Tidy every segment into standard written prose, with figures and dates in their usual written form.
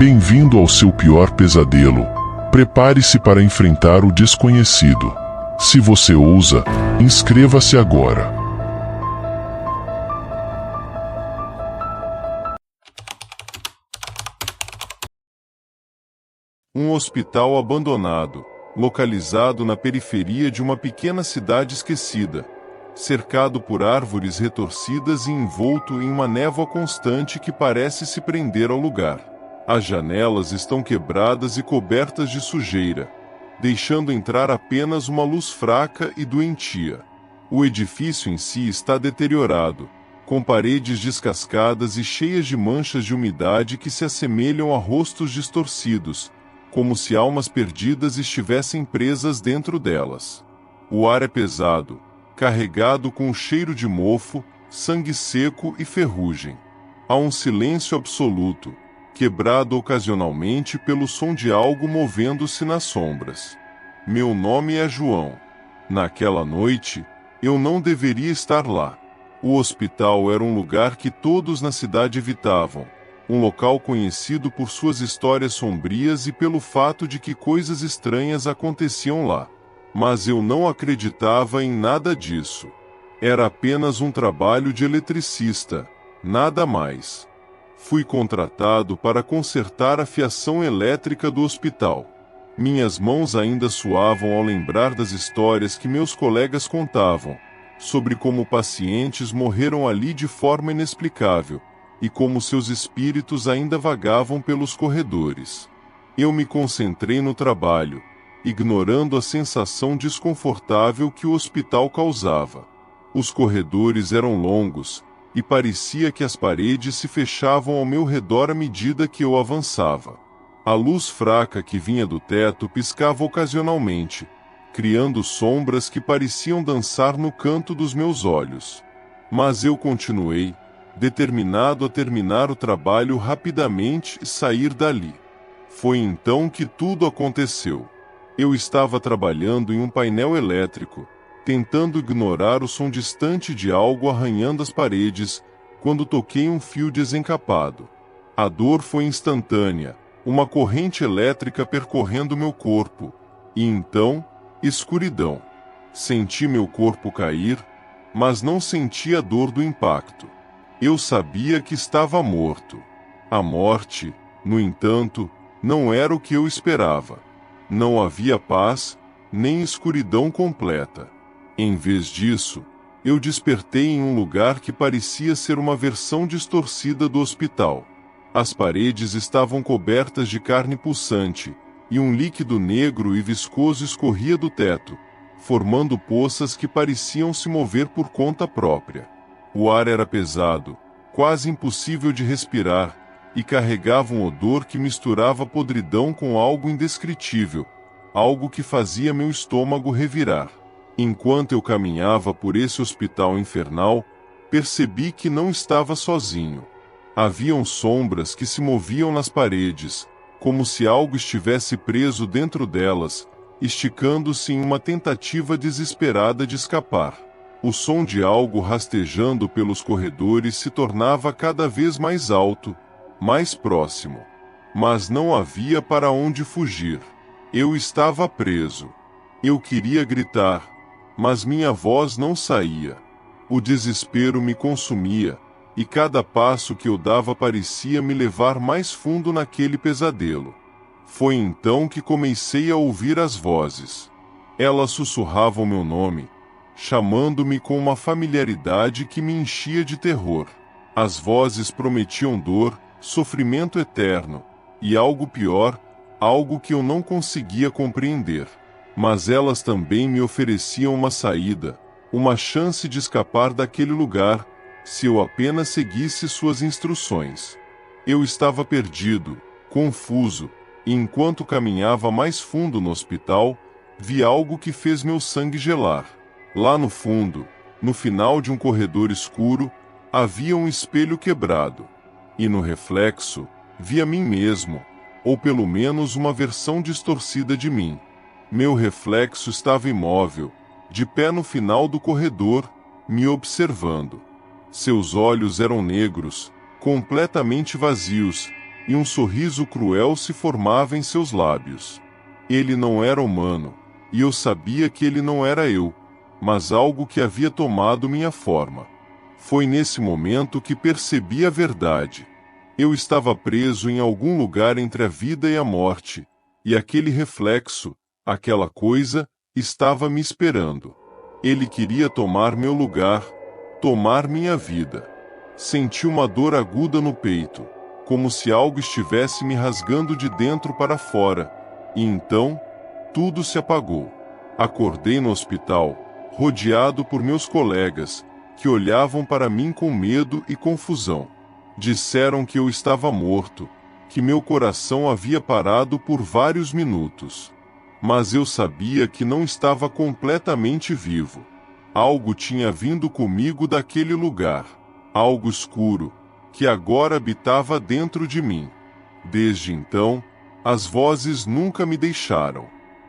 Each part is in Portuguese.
Bem-vindo ao seu pior pesadelo. Prepare-se para enfrentar o desconhecido. Se você ousa, inscreva-se agora. Um hospital abandonado, localizado na periferia de uma pequena cidade esquecida, cercado por árvores retorcidas e envolto em uma névoa constante que parece se prender ao lugar. As janelas estão quebradas e cobertas de sujeira, deixando entrar apenas uma luz fraca e doentia. O edifício em si está deteriorado, com paredes descascadas e cheias de manchas de umidade que se assemelham a rostos distorcidos, como se almas perdidas estivessem presas dentro delas. O ar é pesado, carregado com o cheiro de mofo, sangue seco e ferrugem. Há um silêncio absoluto, quebrado ocasionalmente pelo som de algo movendo-se nas sombras. Meu nome é João. Naquela noite, eu não deveria estar lá. O hospital era um lugar que todos na cidade evitavam, um local conhecido por suas histórias sombrias e pelo fato de que coisas estranhas aconteciam lá. Mas eu não acreditava em nada disso. Era apenas um trabalho de eletricista, nada mais. Fui contratado para consertar a fiação elétrica do hospital. Minhas mãos ainda suavam ao lembrar das histórias que meus colegas contavam, sobre como pacientes morreram ali de forma inexplicável, e como seus espíritos ainda vagavam pelos corredores. Eu me concentrei no trabalho, ignorando a sensação desconfortável que o hospital causava. Os corredores eram longos, e parecia que as paredes se fechavam ao meu redor à medida que eu avançava. A luz fraca que vinha do teto piscava ocasionalmente, criando sombras que pareciam dançar no canto dos meus olhos. Mas eu continuei, determinado a terminar o trabalho rapidamente e sair dali. Foi então que tudo aconteceu. Eu estava trabalhando em um painel elétrico, tentando ignorar o som distante de algo arranhando as paredes, quando toquei um fio desencapado. A dor foi instantânea, uma corrente elétrica percorrendo meu corpo, e então, escuridão. Senti meu corpo cair, mas não senti a dor do impacto. Eu sabia que estava morto. A morte, no entanto, não era o que eu esperava. Não havia paz, nem escuridão completa. Em vez disso, eu despertei em um lugar que parecia ser uma versão distorcida do hospital. As paredes estavam cobertas de carne pulsante, e um líquido negro e viscoso escorria do teto, formando poças que pareciam se mover por conta própria. O ar era pesado, quase impossível de respirar, e carregava um odor que misturava podridão com algo indescritível, algo que fazia meu estômago revirar. Enquanto eu caminhava por esse hospital infernal, percebi que não estava sozinho. Haviam sombras que se moviam nas paredes, como se algo estivesse preso dentro delas, esticando-se em uma tentativa desesperada de escapar. O som de algo rastejando pelos corredores se tornava cada vez mais alto, mais próximo. Mas não havia para onde fugir. Eu estava preso. Eu queria gritar, mas minha voz não saía. O desespero me consumia, e cada passo que eu dava parecia me levar mais fundo naquele pesadelo. Foi então que comecei a ouvir as vozes. Elas sussurravam meu nome, chamando-me com uma familiaridade que me enchia de terror. As vozes prometiam dor, sofrimento eterno, e algo pior, algo que eu não conseguia compreender. Mas elas também me ofereciam uma saída, uma chance de escapar daquele lugar, se eu apenas seguisse suas instruções. Eu estava perdido, confuso, e enquanto caminhava mais fundo no hospital, vi algo que fez meu sangue gelar. Lá no fundo, no final de um corredor escuro, havia um espelho quebrado. E no reflexo, vi a mim mesmo, ou pelo menos uma versão distorcida de mim. Meu reflexo estava imóvel, de pé no final do corredor, me observando. Seus olhos eram negros, completamente vazios, e um sorriso cruel se formava em seus lábios. Ele não era humano, e eu sabia que ele não era eu, mas algo que havia tomado minha forma. Foi nesse momento que percebi a verdade. Eu estava preso em algum lugar entre a vida e a morte, e aquele reflexo, aquela coisa, estava me esperando. Ele queria tomar meu lugar, tomar minha vida. Senti uma dor aguda no peito, como se algo estivesse me rasgando de dentro para fora, e então, tudo se apagou. Acordei no hospital, rodeado por meus colegas, que olhavam para mim com medo e confusão. Disseram que eu estava morto, que meu coração havia parado por vários minutos. Mas eu sabia que não estava completamente vivo. Algo tinha vindo comigo daquele lugar, algo escuro, que agora habitava dentro de mim. Desde então, as vozes nunca me deixaram.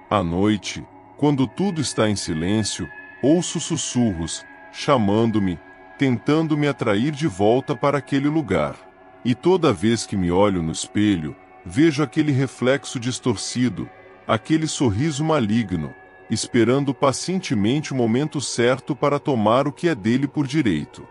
À noite, quando tudo está em silêncio, ouço sussurros, chamando-me, tentando me atrair de volta para aquele lugar. E toda vez que me olho no espelho, vejo aquele reflexo distorcido, aquele sorriso maligno, esperando pacientemente o momento certo para tomar o que é dele por direito.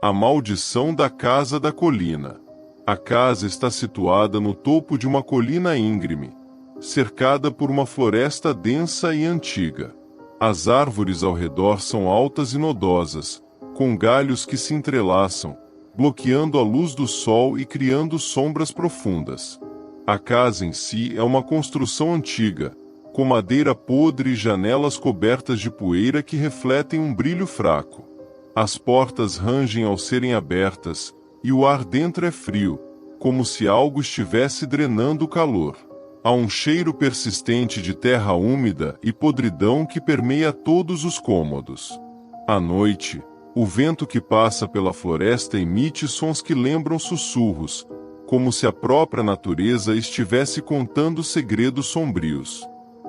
A maldição da Casa da Colina. A casa está situada no topo de uma colina íngreme, cercada por uma floresta densa e antiga. As árvores ao redor são altas e nodosas, com galhos que se entrelaçam, bloqueando a luz do sol e criando sombras profundas. A casa em si é uma construção antiga, com madeira podre e janelas cobertas de poeira que refletem um brilho fraco. As portas rangem ao serem abertas, e o ar dentro é frio, como se algo estivesse drenando o calor. Há um cheiro persistente de terra úmida e podridão que permeia todos os cômodos. À noite, o vento que passa pela floresta emite sons que lembram sussurros, como se a própria natureza estivesse contando segredos sombrios.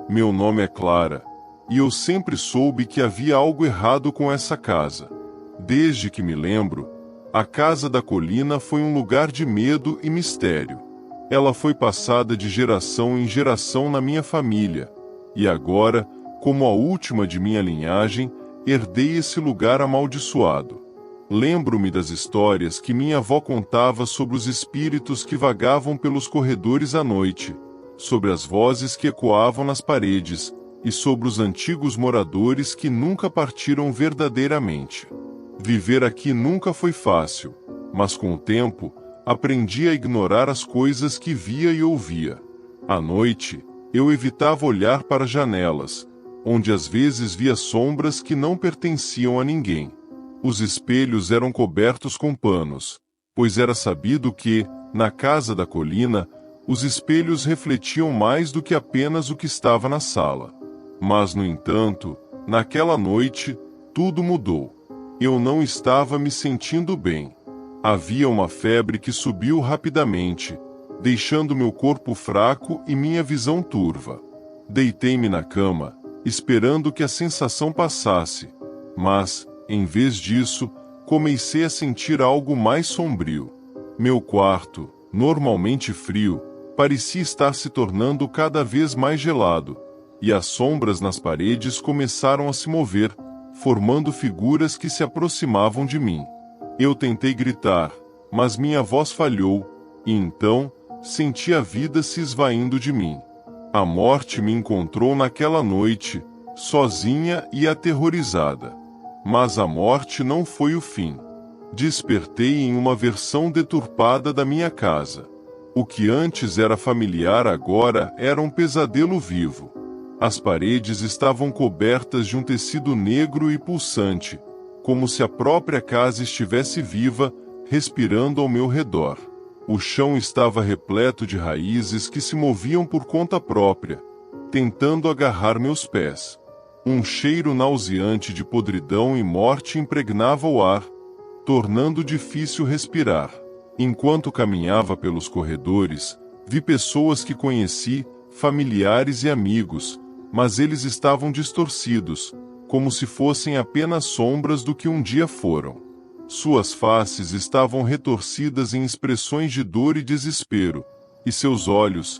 Meu nome é Clara, e eu sempre soube que havia algo errado com essa casa. Desde que me lembro, a Casa da Colina foi um lugar de medo e mistério. Ela foi passada de geração em geração na minha família, e agora, como a última de minha linhagem, herdei esse lugar amaldiçoado. Lembro-me das histórias que minha avó contava sobre os espíritos que vagavam pelos corredores à noite, sobre as vozes que ecoavam nas paredes, e sobre os antigos moradores que nunca partiram verdadeiramente. Viver aqui nunca foi fácil, mas com o tempo, aprendi a ignorar as coisas que via e ouvia. À noite, eu evitava olhar para janelas, onde às vezes via sombras que não pertenciam a ninguém. Os espelhos eram cobertos com panos, pois era sabido que, na Casa da Colina, os espelhos refletiam mais do que apenas o que estava na sala. Mas, no entanto, naquela noite, tudo mudou. Eu não estava me sentindo bem. Havia uma febre que subiu rapidamente, deixando meu corpo fraco e minha visão turva. Deitei-me na cama, esperando que a sensação passasse, mas, em vez disso, comecei a sentir algo mais sombrio. Meu quarto, normalmente frio, parecia estar se tornando cada vez mais gelado, e as sombras nas paredes começaram a se mover, formando figuras que se aproximavam de mim. Eu tentei gritar, mas minha voz falhou, e então, senti a vida se esvaindo de mim. A morte me encontrou naquela noite, sozinha e aterrorizada. Mas a morte não foi o fim. Despertei em uma versão deturpada da minha casa. O que antes era familiar agora era um pesadelo vivo. As paredes estavam cobertas de um tecido negro e pulsante, como se a própria casa estivesse viva, respirando ao meu redor. O chão estava repleto de raízes que se moviam por conta própria, tentando agarrar meus pés. Um cheiro nauseante de podridão e morte impregnava o ar, tornando difícil respirar. Enquanto caminhava pelos corredores, vi pessoas que conheci, familiares e amigos, mas eles estavam distorcidos, como se fossem apenas sombras do que um dia foram. Suas faces estavam retorcidas em expressões de dor e desespero, e seus olhos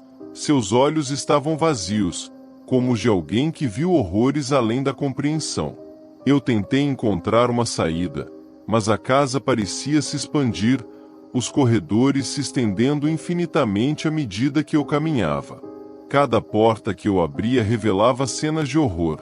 estavam vazios, como os de alguém que viu horrores além da compreensão. Eu tentei encontrar uma saída, mas a casa parecia se expandir, os corredores se estendendo infinitamente à medida que eu caminhava. Cada porta que eu abria revelava cenas de horror.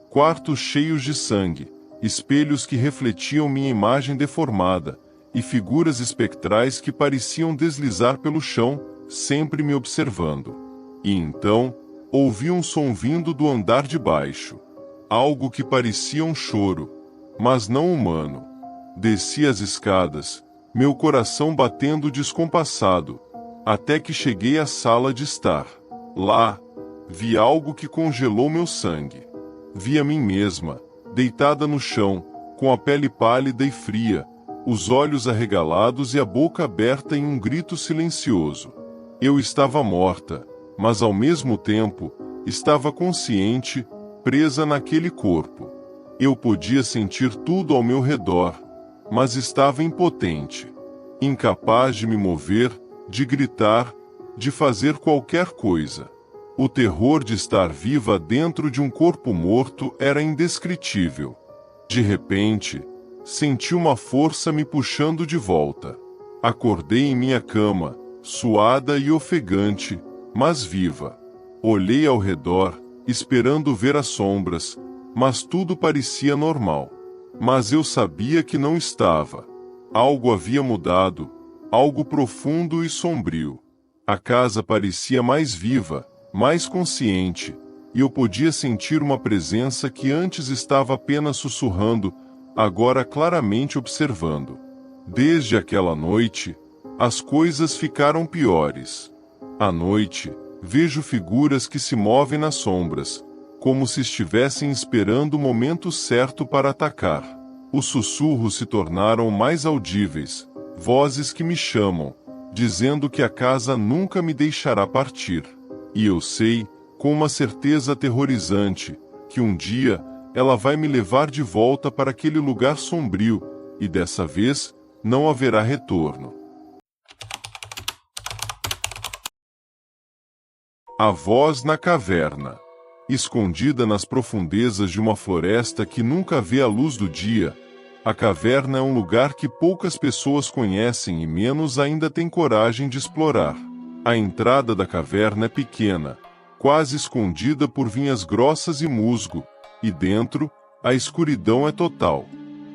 Quartos cheios de sangue, espelhos que refletiam minha imagem deformada, e figuras espectrais que pareciam deslizar pelo chão, sempre me observando. E então, ouvi um som vindo do andar de baixo. Algo que parecia um choro, mas não humano. Desci as escadas, meu coração batendo descompassado, até que cheguei à sala de estar. Lá, vi algo que congelou meu sangue. Vi a mim mesma, deitada no chão, com a pele pálida e fria, os olhos arregalados e a boca aberta em um grito silencioso. Eu estava morta, mas ao mesmo tempo, estava consciente, presa naquele corpo. Eu podia sentir tudo ao meu redor, mas estava impotente, incapaz de me mover, de gritar, de fazer qualquer coisa. O terror de estar viva dentro de um corpo morto era indescritível. De repente, senti uma força me puxando de volta. Acordei em minha cama, suada e ofegante, mas viva. Olhei ao redor, esperando ver as sombras, mas tudo parecia normal. Mas eu sabia que não estava. Algo havia mudado, algo profundo e sombrio. A casa parecia mais viva, mais consciente, e eu podia sentir uma presença que antes estava apenas sussurrando, agora claramente observando. Desde aquela noite, as coisas ficaram piores. À noite, vejo figuras que se movem nas sombras, como se estivessem esperando o momento certo para atacar. Os sussurros se tornaram mais audíveis, vozes que me chamam, dizendo que a casa nunca me deixará partir. E eu sei, com uma certeza aterrorizante, que um dia ela vai me levar de volta para aquele lugar sombrio, e dessa vez não haverá retorno. A voz na caverna. Escondida nas profundezas de uma floresta que nunca vê a luz do dia, a caverna é um lugar que poucas pessoas conhecem e menos ainda têm coragem de explorar. A entrada da caverna é pequena, quase escondida por vinhas grossas e musgo, e dentro, a escuridão é total.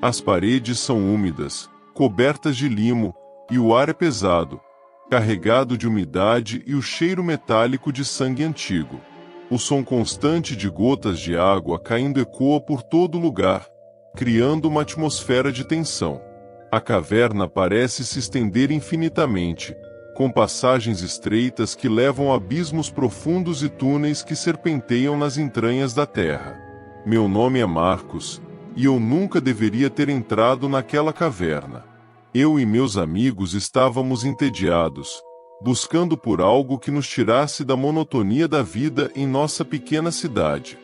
As paredes são úmidas, cobertas de limo, e o ar é pesado, carregado de umidade e o cheiro metálico de sangue antigo. O som constante de gotas de água caindo ecoa por todo lugar, criando uma atmosfera de tensão. A caverna parece se estender infinitamente, com passagens estreitas que levam a abismos profundos e túneis que serpenteiam nas entranhas da terra. Meu nome é Marcos, e eu nunca deveria ter entrado naquela caverna. Eu e meus amigos estávamos entediados, buscando por algo que nos tirasse da monotonia da vida em nossa pequena cidade.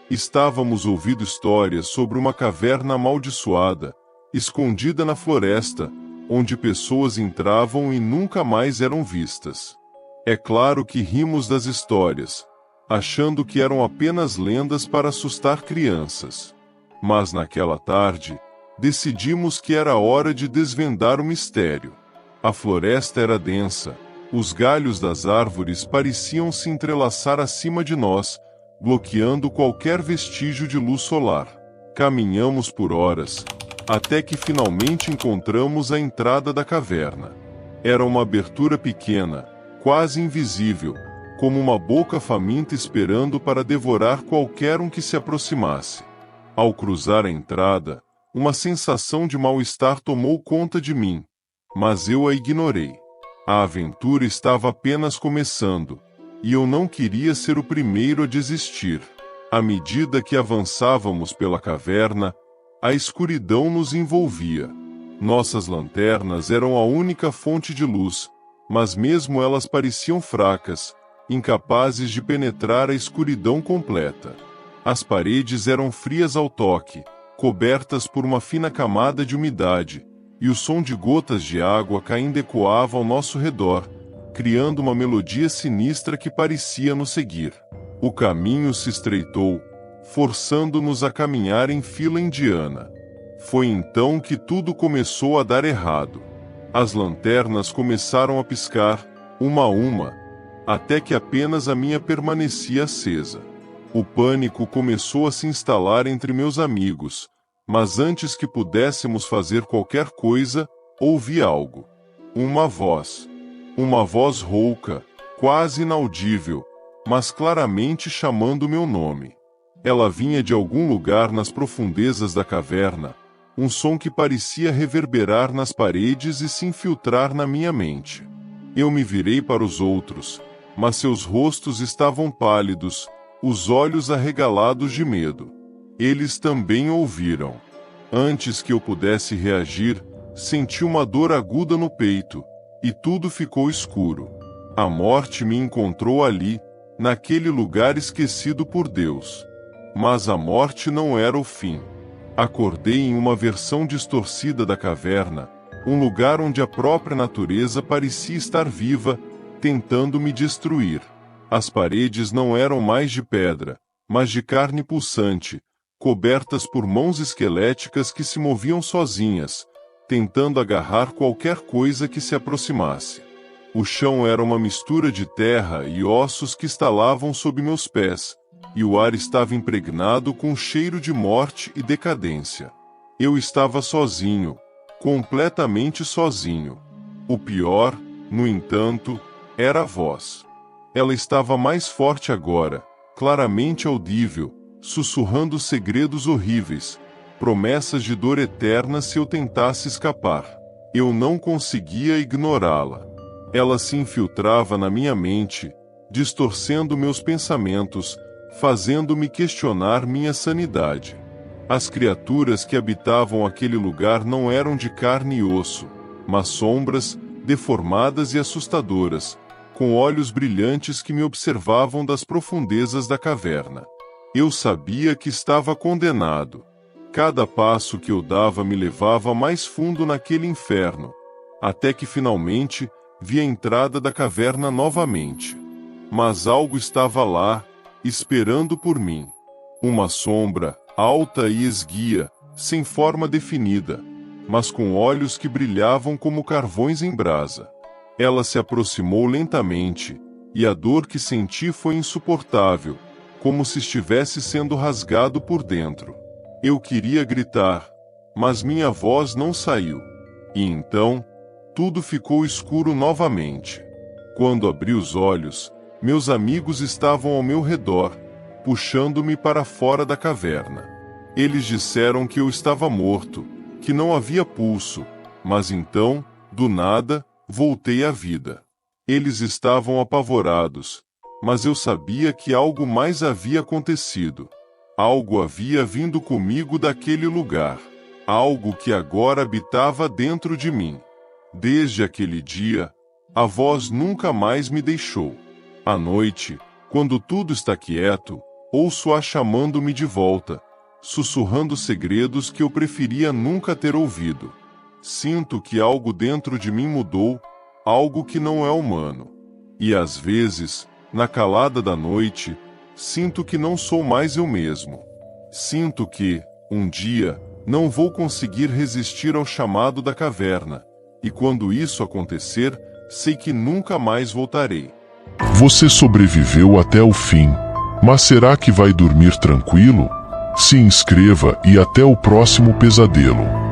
Estávamos ouvindo histórias sobre uma caverna amaldiçoada, escondida na floresta, onde pessoas entravam e nunca mais eram vistas. É claro que rimos das histórias, achando que eram apenas lendas para assustar crianças. Mas naquela tarde, decidimos que era hora de desvendar o mistério. A floresta era densa, os galhos das árvores pareciam se entrelaçar acima de nós, bloqueando qualquer vestígio de luz solar. Caminhamos por horas, até que finalmente encontramos a entrada da caverna. Era uma abertura pequena, quase invisível, como uma boca faminta esperando para devorar qualquer um que se aproximasse. Ao cruzar a entrada, uma sensação de mal-estar tomou conta de mim, mas eu a ignorei. A aventura estava apenas começando, e eu não queria ser o primeiro a desistir. À medida que avançávamos pela caverna, a escuridão nos envolvia. Nossas lanternas eram a única fonte de luz, mas mesmo elas pareciam fracas, incapazes de penetrar a escuridão completa. As paredes eram frias ao toque, cobertas por uma fina camada de umidade, e o som de gotas de água caindo ecoava ao nosso redor, criando uma melodia sinistra que parecia nos seguir. O caminho se estreitou, forçando-nos a caminhar em fila indiana. Foi então que tudo começou a dar errado. As lanternas começaram a piscar, uma a uma, até que apenas a minha permanecia acesa. O pânico começou a se instalar entre meus amigos, mas antes que pudéssemos fazer qualquer coisa, ouvi algo. Uma voz rouca, quase inaudível, mas claramente chamando meu nome. Ela vinha de algum lugar nas profundezas da caverna, um som que parecia reverberar nas paredes e se infiltrar na minha mente. Eu me virei para os outros, mas seus rostos estavam pálidos, os olhos arregalados de medo. Eles também ouviram. Antes que eu pudesse reagir, senti uma dor aguda no peito, e tudo ficou escuro. A morte me encontrou ali, naquele lugar esquecido por Deus. Mas a morte não era o fim. Acordei em uma versão distorcida da caverna, um lugar onde a própria natureza parecia estar viva, tentando me destruir. As paredes não eram mais de pedra, mas de carne pulsante, cobertas por mãos esqueléticas que se moviam sozinhas, tentando agarrar qualquer coisa que se aproximasse. O chão era uma mistura de terra e ossos que estalavam sob meus pés, e o ar estava impregnado com cheiro de morte e decadência. Eu estava sozinho, completamente sozinho. O pior, no entanto, era a voz. Ela estava mais forte agora, claramente audível, sussurrando segredos horríveis, promessas de dor eterna se eu tentasse escapar. Eu não conseguia ignorá-la. Ela se infiltrava na minha mente, distorcendo meus pensamentos, fazendo-me questionar minha sanidade. As criaturas que habitavam aquele lugar não eram de carne e osso, mas sombras, deformadas e assustadoras, com olhos brilhantes que me observavam das profundezas da caverna. Eu sabia que estava condenado. Cada passo que eu dava me levava mais fundo naquele inferno, até que finalmente vi a entrada da caverna novamente. Mas algo estava lá, esperando por mim. Uma sombra, alta e esguia, sem forma definida, mas com olhos que brilhavam como carvões em brasa. Ela se aproximou lentamente, e a dor que senti foi insuportável, como se estivesse sendo rasgado por dentro. Eu queria gritar, mas minha voz não saiu. E então, tudo ficou escuro novamente. Quando abri os olhos, meus amigos estavam ao meu redor, puxando-me para fora da caverna. Eles disseram que eu estava morto, que não havia pulso, mas então, do nada, voltei à vida. Eles estavam apavorados, mas eu sabia que algo mais havia acontecido. Algo havia vindo comigo daquele lugar. Algo que agora habitava dentro de mim. Desde aquele dia, a voz nunca mais me deixou. À noite, quando tudo está quieto, ouço-a chamando-me de volta, sussurrando segredos que eu preferia nunca ter ouvido. Sinto que algo dentro de mim mudou, algo que não é humano. E às vezes, na calada da noite, sinto que não sou mais eu mesmo. Sinto que, um dia, não vou conseguir resistir ao chamado da caverna, e quando isso acontecer, sei que nunca mais voltarei. Você sobreviveu até o fim, mas será que vai dormir tranquilo? Se inscreva e até o próximo pesadelo.